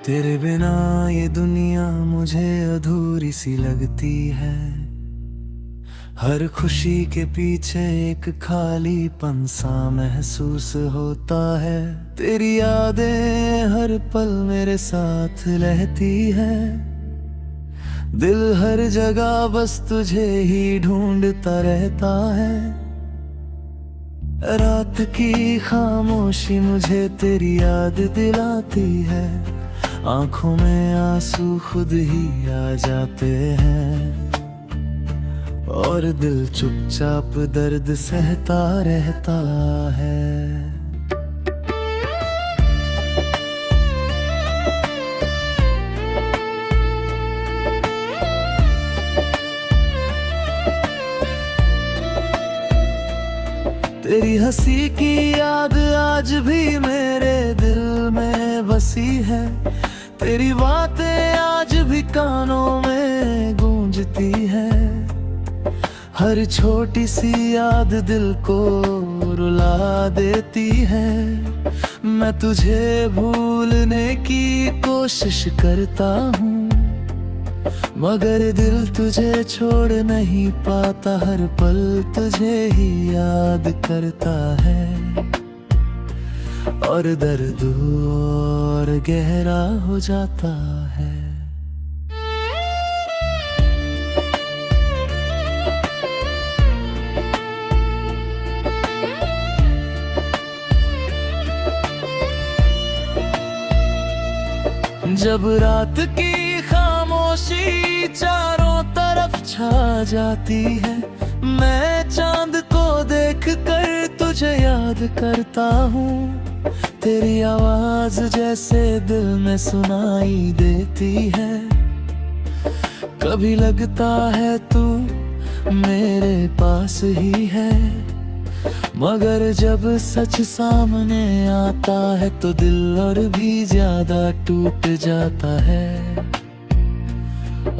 तेरे बिना ये दुनिया मुझे अधूरी सी लगती है। हर खुशी के पीछे एक खालीपन सा महसूस होता है। तेरी यादें हर पल मेरे साथ रहती है। दिल हर जगह बस तुझे ही ढूंढता रहता है। रात की खामोशी मुझे तेरी याद दिलाती है। आंखों में आंसू खुद ही आ जाते हैं और दिल चुपचाप दर्द सहता रहता है। तेरी हंसी की याद आज भी मेरे दिल में बसी है। तेरी बातें आज भी कानों में गूंजती है। हर छोटी सी याद दिल को रुला देती है। मैं तुझे भूलने की कोशिश करता हूँ, मगर दिल तुझे छोड़ नहीं पाता। हर पल तुझे ही याद करता है और दर्द और गहरा हो जाता है। जब रात की खामोशी चारों तरफ छा जाती है, मैं चांद को देख कर तुझे याद करता हूँ। तेरी आवाज जैसे दिल में सुनाई देती है। कभी लगता है तू मेरे पास ही है, मगर जब सच सामने आता है तो दिल और भी ज्यादा टूट जाता है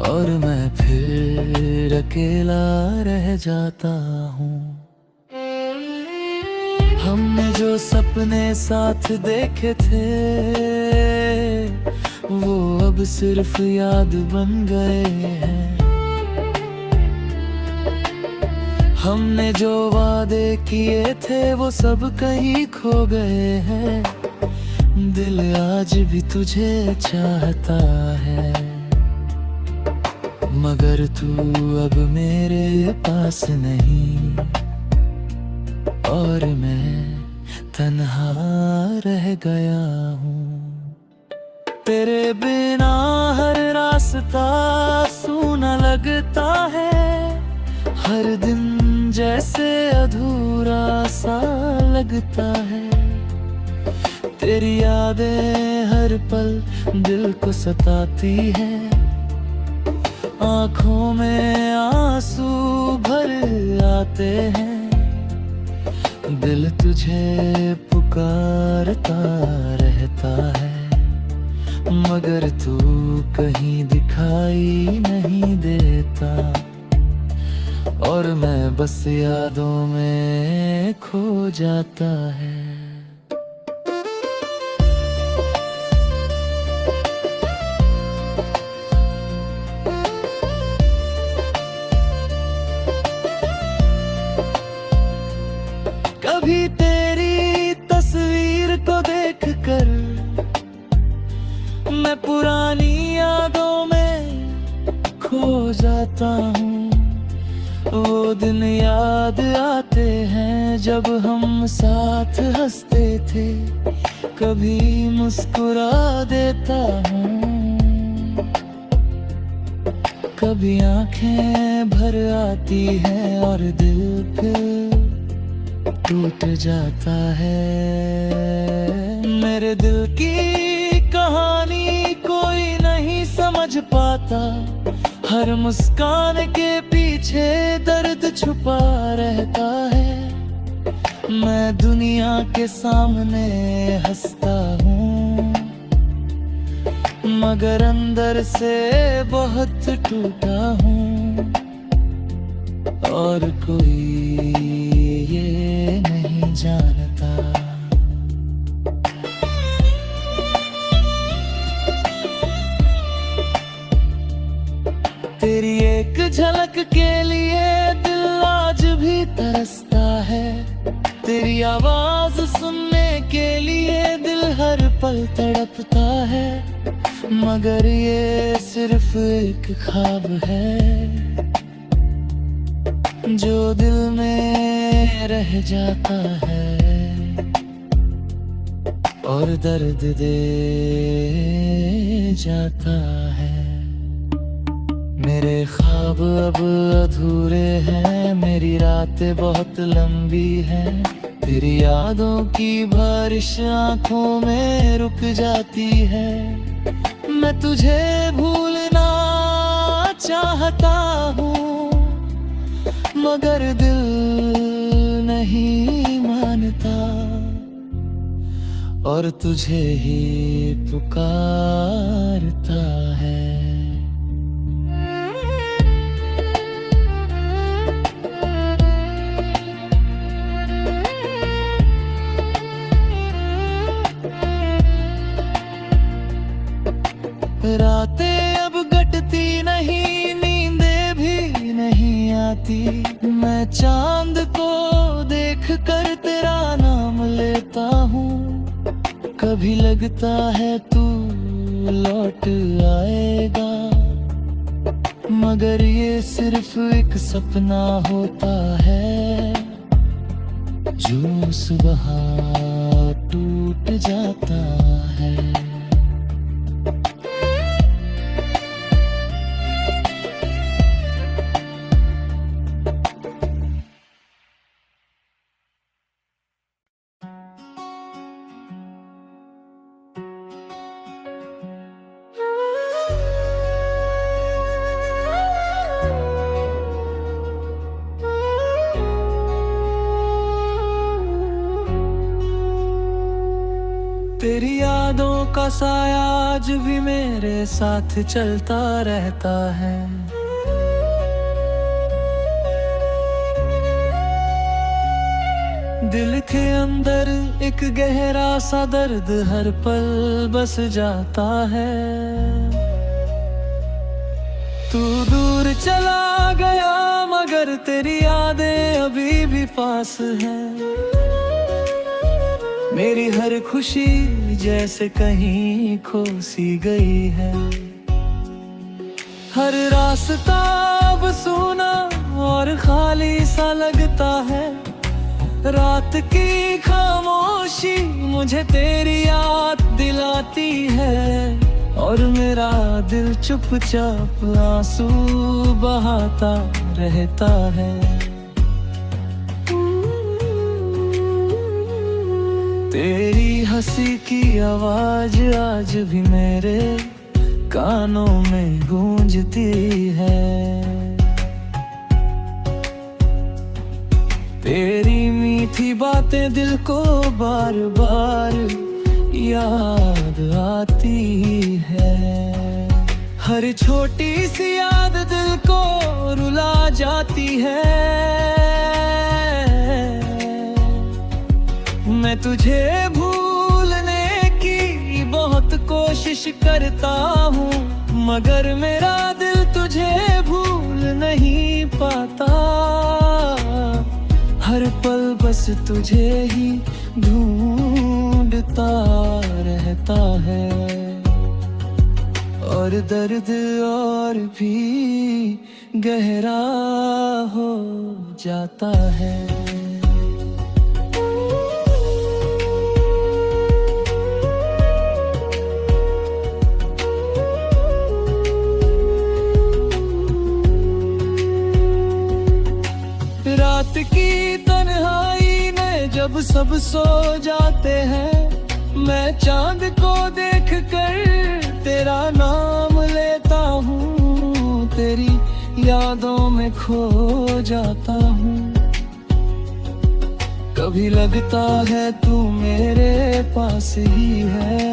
और मैं फिर अकेला रह जाता हूँ। हमने जो सपने साथ देखे थे वो अब सिर्फ याद बन गए हैं। हमने जो वादे किए थे वो सब कहीं खो गए हैं। दिल आज भी तुझे चाहता है, मगर तू अब मेरे पास नहीं और मैं तन्हा रह गया हूँ। तेरे बिना हर रास्ता सूना लगता है। हर दिन जैसे अधूरा सा लगता है। तेरी यादें हर पल दिल को सताती है। आँखों में आंसू भर आते हैं। दिल तुझे पुकारता रहता है, मगर तू कहीं दिखाई नहीं देता और मैं बस यादों में खो जाता है। कभी तेरी तस्वीर को देखकर मैं पुरानी यादों में खो जाता हूँ। वो दिन याद आते हैं जब हम साथ हंसते थे। कभी मुस्कुरा देता हूँ, कभी आंखें भर आती हैं और दिल फिर टूट जाता है। मेरे दिल की कहानी कोई नहीं समझ पाता। हर मुस्कान के पीछे दर्द छुपा रहता है। मैं दुनिया के सामने हंसता हूँ, मगर अंदर से बहुत टूटा हूँ और कोई ये नहीं जानता। झलक के लिए दिल आज भी तरसता है, तेरी आवाज सुनने के लिए दिल हर पल तड़पता है। मगर ये सिर्फ एक ख्वाब है जो दिल में रह जाता है और दर्द दे जाता है। मेरे ख्वाब अब अधूरे हैं, मेरी रातें बहुत लंबी हैं, तेरी यादों की बारिश आंखों में रुक जाती है। मैं तुझे भूलना चाहता हूँ मगर दिल नहीं मानता और तुझे ही पुकारता है। रातें अब कटती नहीं, नींदें भी नहीं आती, मैं चांद को देख कर तेरा नाम लेता हूँ। कभी लगता है तू लौट आएगा मगर ये सिर्फ एक सपना होता है जो सुबह टूट जाता है। तेरी यादों का साया आज भी मेरे साथ चलता रहता है। दिल के अंदर एक गहरा सा दर्द हर पल बस जाता है। तू दूर चला गया मगर तेरी यादें अभी भी पास हैं। मेरी हर खुशी जैसे कहीं खो सी गई है। हर रास्ता अब सूना और खाली सा लगता है। रात की खामोशी मुझे तेरी याद दिलाती है और मेरा दिल चुपचाप आंसू बहाता रहता है। तेरी हंसी की आवाज आज भी मेरे कानों में गूंजती है। तेरी मीठी बातें दिल को बार बार याद आती है। हर छोटी सी याद दिल को रुला जाती है। मैं तुझे भूलने की बहुत कोशिश करता हूँ मगर मेरा दिल तुझे भूल नहीं पाता। हर पल बस तुझे ही ढूंढता रहता है और दर्द और भी गहरा हो जाता है। रात की तन्हाई में जब सब सो जाते हैं मैं चांद को देख कर तेरा नाम लेता हूँ। तेरी यादों में खो जाता हूँ। कभी लगता है तू मेरे पास ही है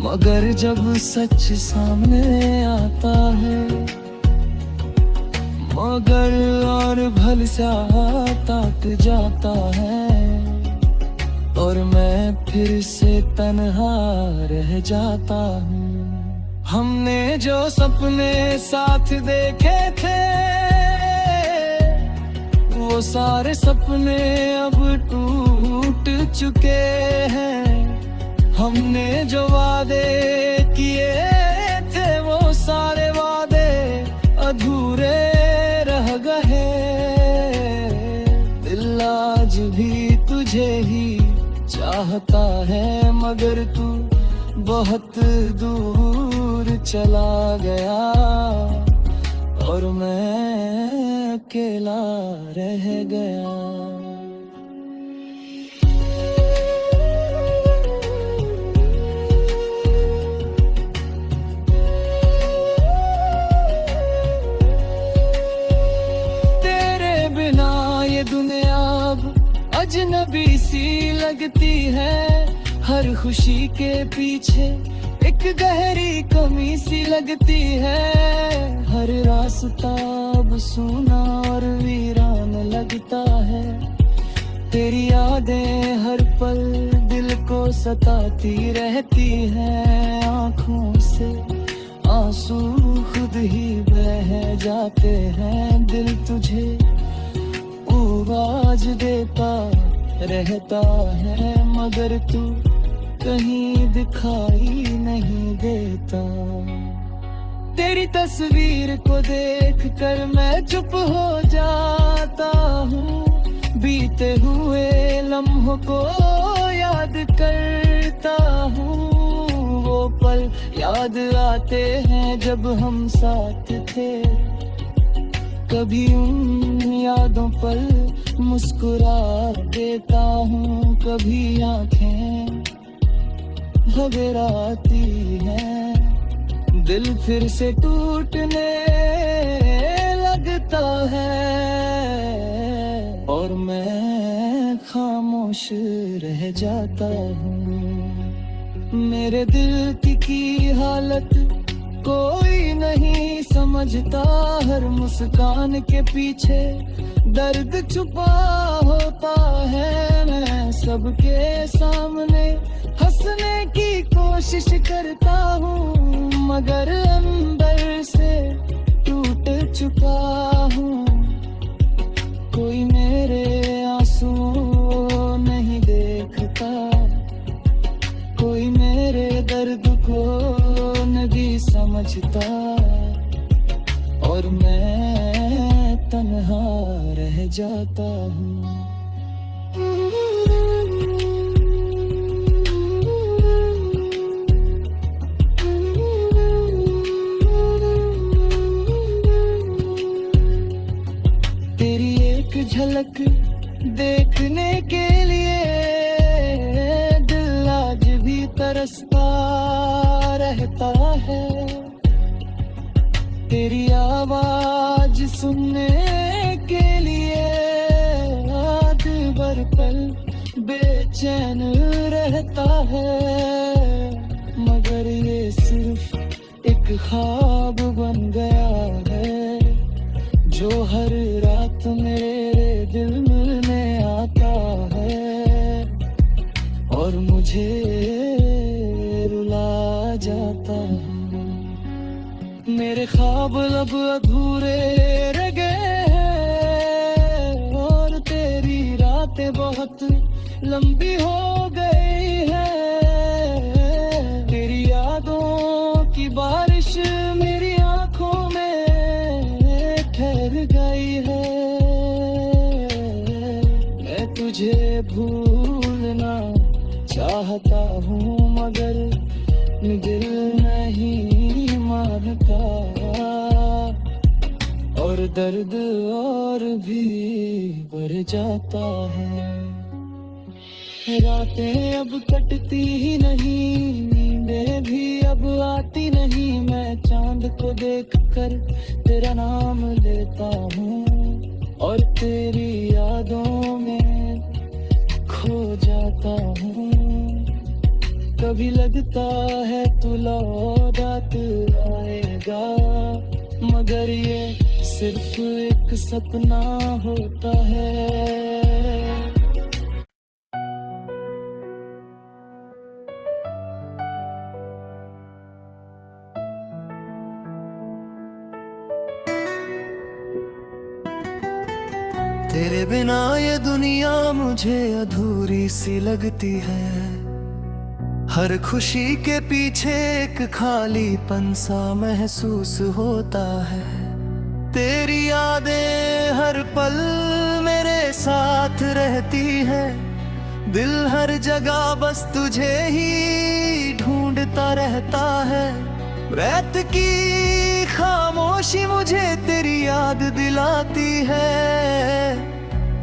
मगर जब सच सामने आता है मगर और भल सा टूट जाता है और मैं फिर से तन्हा रह जाता हूँ। हमने जो सपने साथ देखे थे, वो सारे सपने अब टूट चुके हैं। हमने जो वादे किए थे, वो सारे वादे अधूरे रह गए। दिल आज भी तुझे ही चाहता है, मगर तू बहुत दूर चला गया और मैं अकेला रह गया। तेरे बिना ये दुनिया अब अजनबी सी लगती है। हर खुशी के पीछे एक गहरी कमी सी लगती है। हर रास्ता अब सूना और वीरान लगता है। तेरी यादें हर पल दिल को सताती रहती हैं। आँखों से आंसू खुद ही बह जाते हैं। दिल तुझे आवाज देता रहता है, मगर तू कहीं दिखाई नहीं देता। तेरी तस्वीर को देख कर मैं चुप हो जाता हूँ। बीते हुए लम्हों को याद करता हूँ। वो पल याद आते हैं जब हम साथ थे। कभी उन यादों पर मुस्कुरा देता हूँ, कभी आंखें घबराती हैं। दिल फिर से टूटने लगता है और मैं खामोश रह जाता हूँ। मेरे दिल की हालत कोई नहीं समझता। हर मुस्कान के पीछे दर्द छुपा होता है। मैं सबके सामने हंसने की कोशिश करता हूँ, मगर अंदर से टूट चुका हूँ। कोई मेरे आंसुओं नहीं देखता, कोई मेरे दर्द को नहीं समझता और मैं तन्हा रह जाता हूँ। तेरी एक झलक देखने के लिए दिल आज भी तरसता रहता है। तेरी आवाज सुनने के लिए रात भर पल बेचैन रहता है, मगर ये सिर्फ एक ख्वाब बन गया है जो हर रात मेरे दिल में आता है और मुझे रुला जाता है। मेरे ख्वाब अब अधूरे रह गए हैं और तेरी रातें बहुत लंबी हो गई है। तेरी यादों की बारिश मेरी आंखों में ठहर गई है। मैं तुझे भूलना चाहता हूँ, मगर दिल नहीं मानता और दर्द और भी बढ़ जाता है। रातें अब कटती ही नहीं, नींदें भी अब आती नहीं। मैं चांद को देखकर तेरा नाम लेता हूँ और तेरी यादों में खो जाता हूँ। कभी लगता है तू लौट आएगा, मगर ये सिर्फ एक सपना होता है। तेरे बिना ये दुनिया मुझे अधूरी सी लगती है। हर खुशी के पीछे एक खालीपन सा महसूस होता है। तेरी यादें हर पल मेरे साथ रहती है। दिल हर जगह बस तुझे ही ढूंढता रहता है। रात की खामोशी मुझे तेरी याद दिलाती है।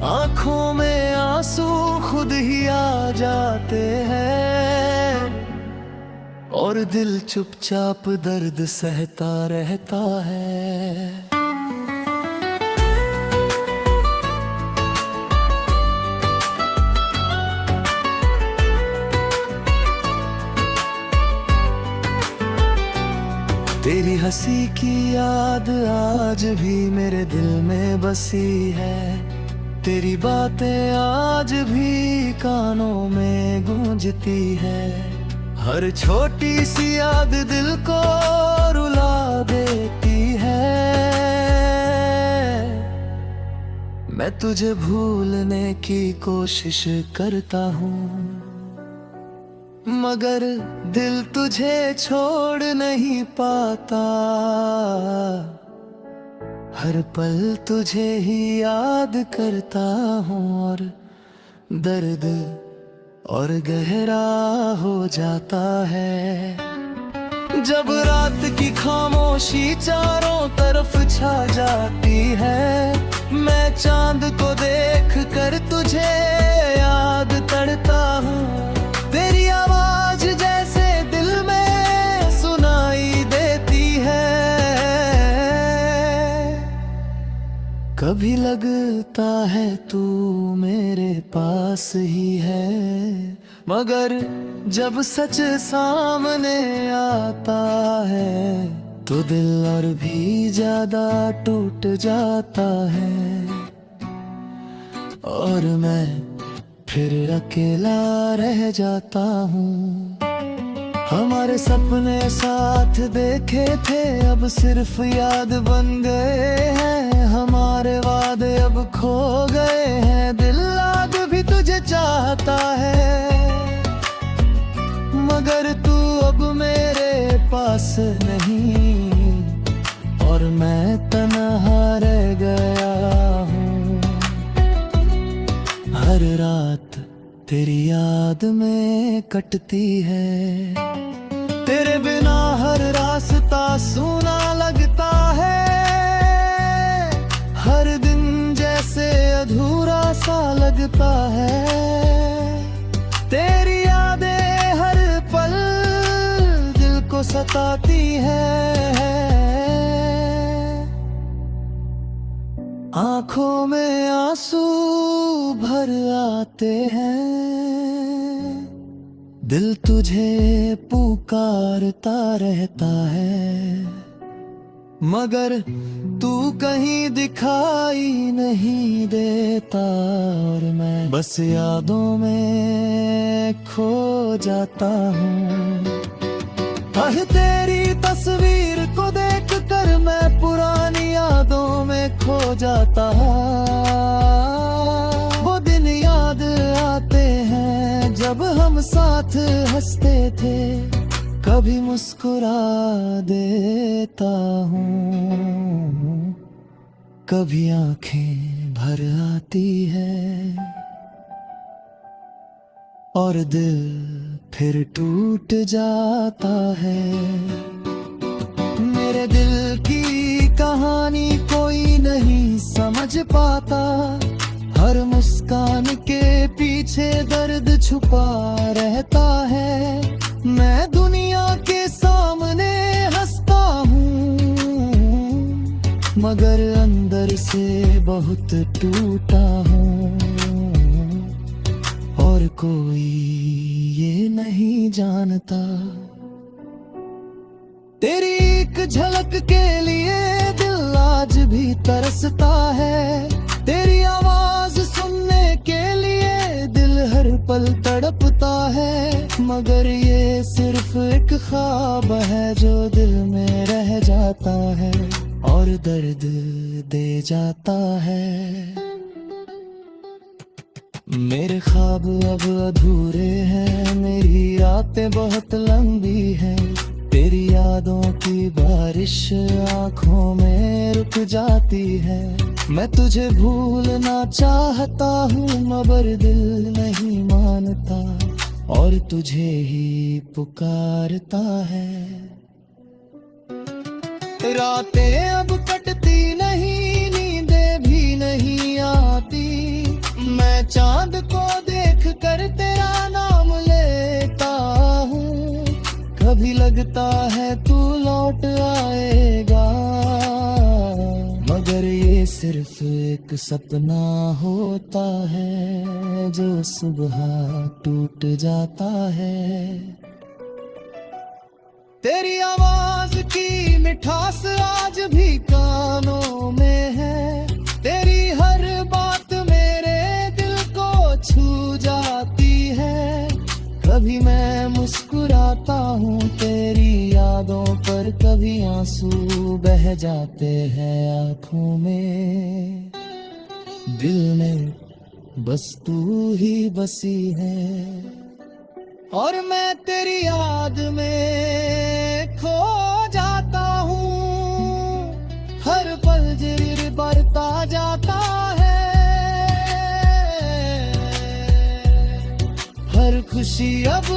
आंखों में आंसू खुद ही आ जाते हैं और दिल चुपचाप दर्द सहता रहता है। तेरी हंसी की याद आज भी मेरे दिल में बसी है। तेरी बातें आज भी कानों में गूंजती है। हर छोटी सी याद दिल को रुला देती है। मैं तुझे भूलने की कोशिश करता हूँ, मगर दिल तुझे छोड़ नहीं पाता। हर पल तुझे ही याद करता हूँ और दर्द और गहरा हो जाता है। जब रात की खामोशी चारों तरफ छा जाती है, मैं चांद को देख कर तुझे याद करता हूँ। तेरी आवाज जैसे दिल में सुनाई देती है। कभी लगता है तू मेरे पास ही है, मगर जब सच सामने आता है तो दिल और भी ज्यादा टूट जाता है। और मैं फिर अकेला रह जाता हूँ। हमारे सपने साथ देखे थे अब सिर्फ याद बन गए हैं। हमारे वादे अब खो गए हैं। दिल आज भी तुझे चाहता है, मगर तू अब मेरे पास नहीं और मैं तन्हा रह गया हूँ। हर रात तेरी याद में कटती है। तेरे बिना हर रास्ता सूना लगता है। हर दिन जैसे अधूरा सा लगता है। तेरी यादें हर पल दिल को सताती है। आंखों में आंसू भर आते हैं। दिल तुझे पुकारता रहता है, मगर तू कहीं दिखाई नहीं देता और मैं बस यादों में खो जाता हूँ। तेरी तस्वीर को देख कर मैं पुरानी यादों में खो जाता। वो दिन याद आते हैं जब हम साथ हंसते थे। कभी मुस्कुरा देता हूँ, कभी आंखें भर आती है और दिल फिर टूट जाता है। मेरे दिल की कहानी कोई नहीं समझ पाता। हर मुस्कान के पीछे दर्द छुपा रहता है। मैं दुनिया के सामने हंसता हूँ, मगर अंदर से बहुत टूटा हूँ और कोई ये नहीं जानता। तेरी एक झलक के लिए दिल आज भी तरसता है। तेरी आवाज सुनने के लिए दिल हर पल तड़पता है, मगर ये सिर्फ एक ख्वाब है जो दिल में रह जाता है और दर्द दे जाता है। मेरे ख्वाब अब अधूरे हैं, मेरी रातें बहुत लंबी हैं। तेरी यादों की बारिश आंखों में रुक जाती है। मैं तुझे भूलना चाहता हूँ मगर दिल नहीं मानता, और तुझे ही पुकारता है। रातें अब कटती नहीं, नींदें भी नहीं आती। मैं चांद को देख कर तेरा नाम लेता हूँ। कभी लगता है तू लौट आएगा, मगर ये सिर्फ एक सपना होता है जो सुबह टूट जाता है। तेरी आवाज की मिठास आज भी कानों में है। तेरी हर बात मेरे दिल को छू जाती है। कभी मैं मुस्कुराता हूँ तेरी यादों पर, कभी आंसू बह जाते हैं आँखों में। दिल में बस तू ही बसी है, और मैं तेरी याद में खो जाता हूँ। हर पल जिर बढ़ता जाता है। हर खुशी अब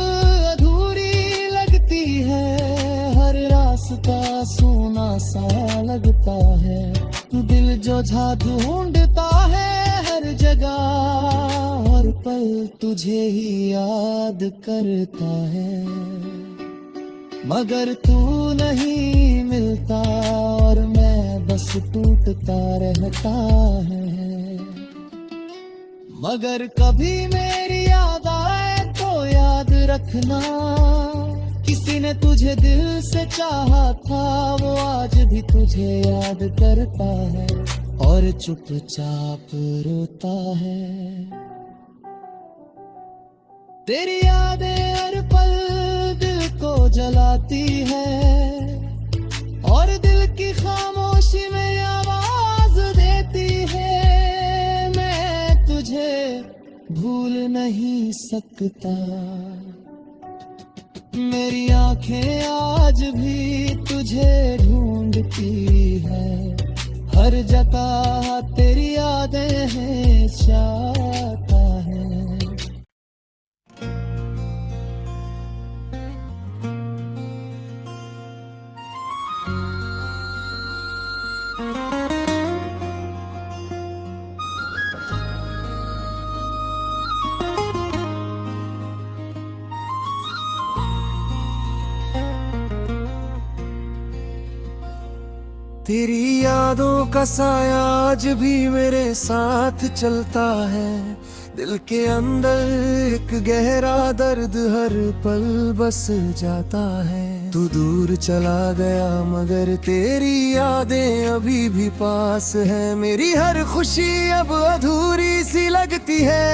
अधूरी लगती है, हर रास्ता सूना सा लगता है। दिल जो झा ढूंढता है हर जगह, हर पल तुझे ही याद करता है। मगर तू नहीं मिलता और मैं बस टूटता रहता है। मगर कभी मेरी याद आए तो याद रखना, किसी ने तुझे दिल से चाहा था, वो आज भी तुझे याद करता है और चुपचाप रोता है। तेरी यादें हर पल दिल को जलाती है, और दिल की खामोशी में आवाज देती है। मैं तुझे भूल नहीं सकता, मेरी आंखें आज भी तुझे ढूंढती है। हर जगह तेरी यादें हैं, चाहता है। तेरी यादों का साया आज भी मेरे साथ चलता है। दिल के अंदर एक गहरा दर्द हर पल बस जाता है। तू दूर चला गया मगर तेरी यादें अभी भी पास है। मेरी हर खुशी अब अधूरी सी लगती है।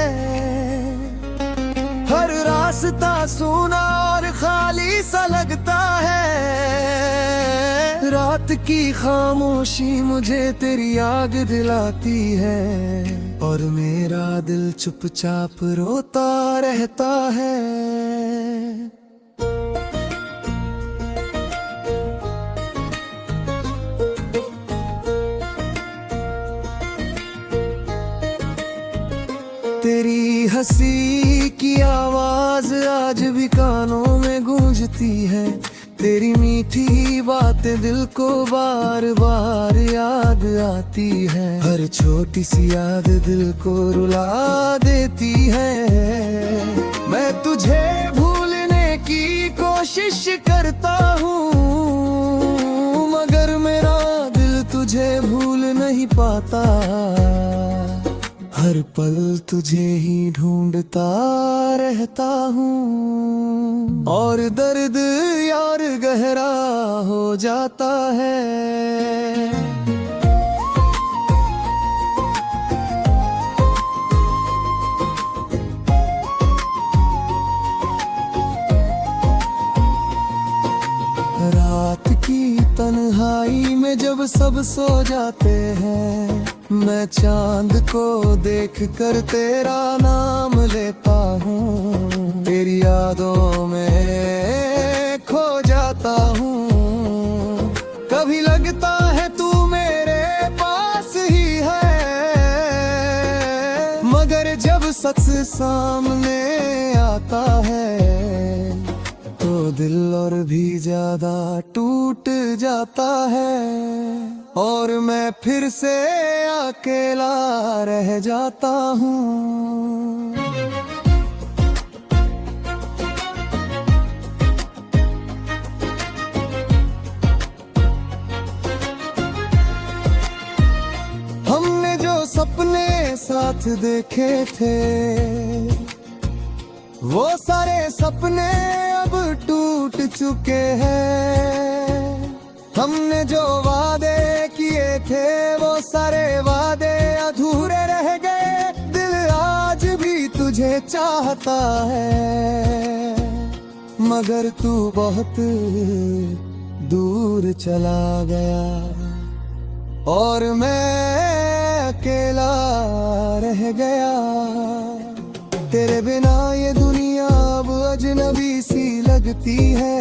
हर रास्ता सूना और खाली सा लगता है। रात की खामोशी मुझे तेरी याद दिलाती है, और मेरा दिल चुपचाप रोता रहता है। तेरी हंसी की आवाज आज भी कानों में गूंजती है। तेरी मीठी बातें दिल को बार बार याद आती है। हर छोटी सी याद दिल को रुला देती है। मैं तुझे भूलने की कोशिश करता हूँ, मगर मेरा दिल तुझे भूल नहीं पाता। हर पल तुझे ही ढूंढता रहता हूँ, और दर्द यार गहरा हो जाता है। रात की तन्हाई में जब सब सो जाते हैं, मैं चांद को देख कर तेरा नाम लेता हूँ, तेरी यादों में खो जाता हूँ। कभी लगता है तू मेरे पास ही है, मगर जब सच सामने आता है तो दिल और भी ज्यादा टूट जाता है, और मैं फिर से अकेला रह जाता हूँ। हमने जो सपने साथ देखे थे, वो सारे सपने अब टूट चुके हैं। हमने जो वादे किए थे, वो सारे वादे अधूरे रह गए। दिल आज भी तुझे चाहता है, मगर तू बहुत दूर चला गया, और मैं अकेला रह गया। तेरे बिना ये दुनिया अब अजनबी सी लगती है,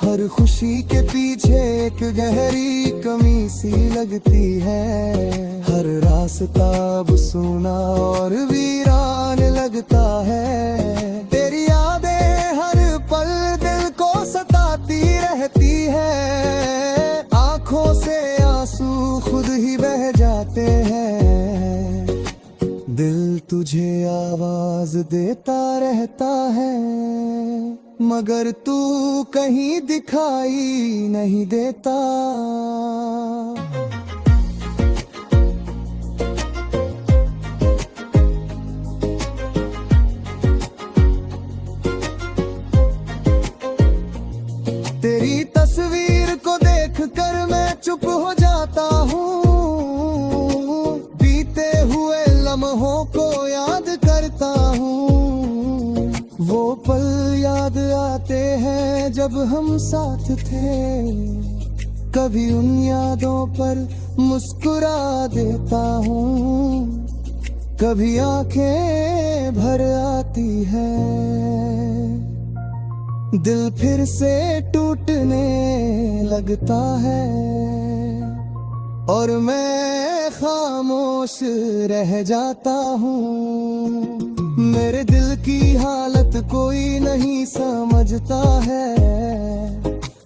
हर खुशी के पीछे एक गहरी कमी सी लगती है। हर रास्ता अब सूना और वीरान लगता है। तेरी यादें हर पल दिल को सताती रहती है, आंखों से आंसू खुद ही बह जाते हैं। दिल तुझे आवाज देता रहता है, मगर तू कहीं दिखाई नहीं देता। तेरी तस्वीर को देखकर मैं चुप हो जाता हूँ, बीते हुए लम्हों को याद करता हूँ। वो पल याद आते हैं जब हम साथ थे, कभी उन यादों पर मुस्कुरा देता हूँ, कभी आंखें भर आती है। दिल फिर से टूटने लगता है, और मैं खामोश रह जाता हूँ। मेरे दिल की हालत कोई नहीं समझता है,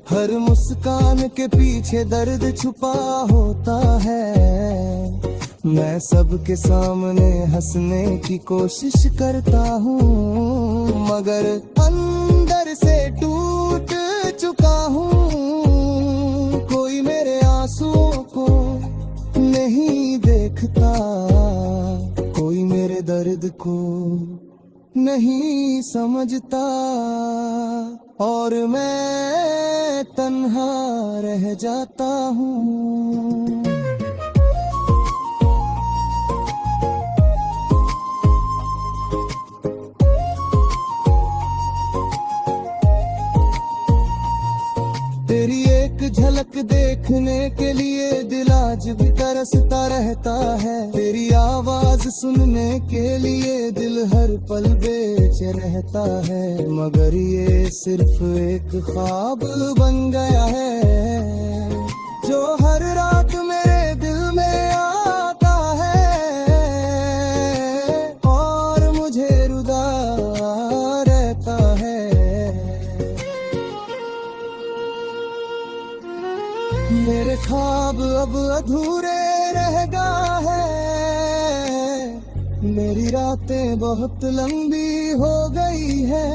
हर मुस्कान के पीछे दर्द छुपा होता है। मैं सबके सामने हंसने की कोशिश करता हूँ, मगर अंदर से टूट चुका हूँ। कोई मेरे आंसुओं को नहीं देखता, कोई मेरे दर्द को नहीं समझता, और मैं तन्हा रह जाता हूँ। तेरी एक झलक देखने के लिए दिल आज भी तरसता रहता है। तेरी आवाज सुनने के लिए दिल हर पल बेच रहता है, मगर ये सिर्फ एक ख्वाब बन गया है, जो हर रात मेरे दिल में आता है, और मुझे रुला रहता है। मेरे ख्वाब अब अधूरे रह गए हैं, मेरी रातें बहुत लंबी हो गई है।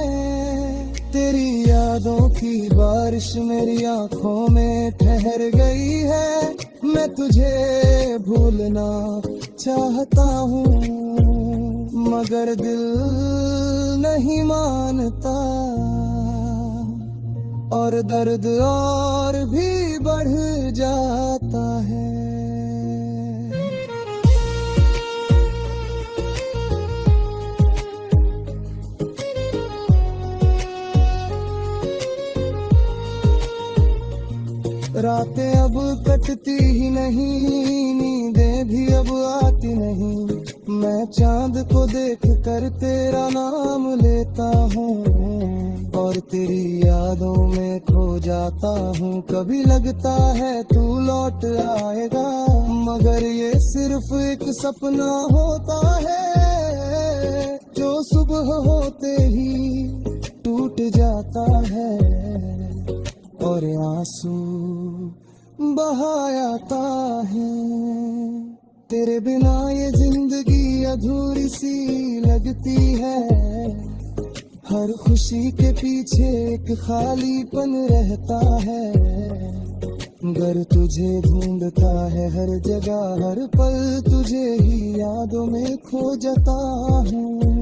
तेरी यादों की बारिश मेरी आंखों में ठहर गई है। मैं तुझे भूलना चाहता हूँ, मगर दिल नहीं मानता, और दर्द और भी बढ़ जाता है। रातें अब कटती ही नहीं, नींदें भी अब आती नहीं। मैं चांद को देख कर तेरा नाम लेता हूँ और तेरी यादों में खो जाता हूँ। कभी लगता है तू लौट आएगा, मगर ये सिर्फ एक सपना होता है जो सुबह होते ही टूट जाता है और आंसू बहायाता है। तेरे बिना ये जिंदगी अधूरी सी लगती है, हर खुशी के पीछे एक खालीपन रहता है। घर तुझे ढूंढता है हर जगह, हर पल तुझे ही यादों में खो जाता हूँ।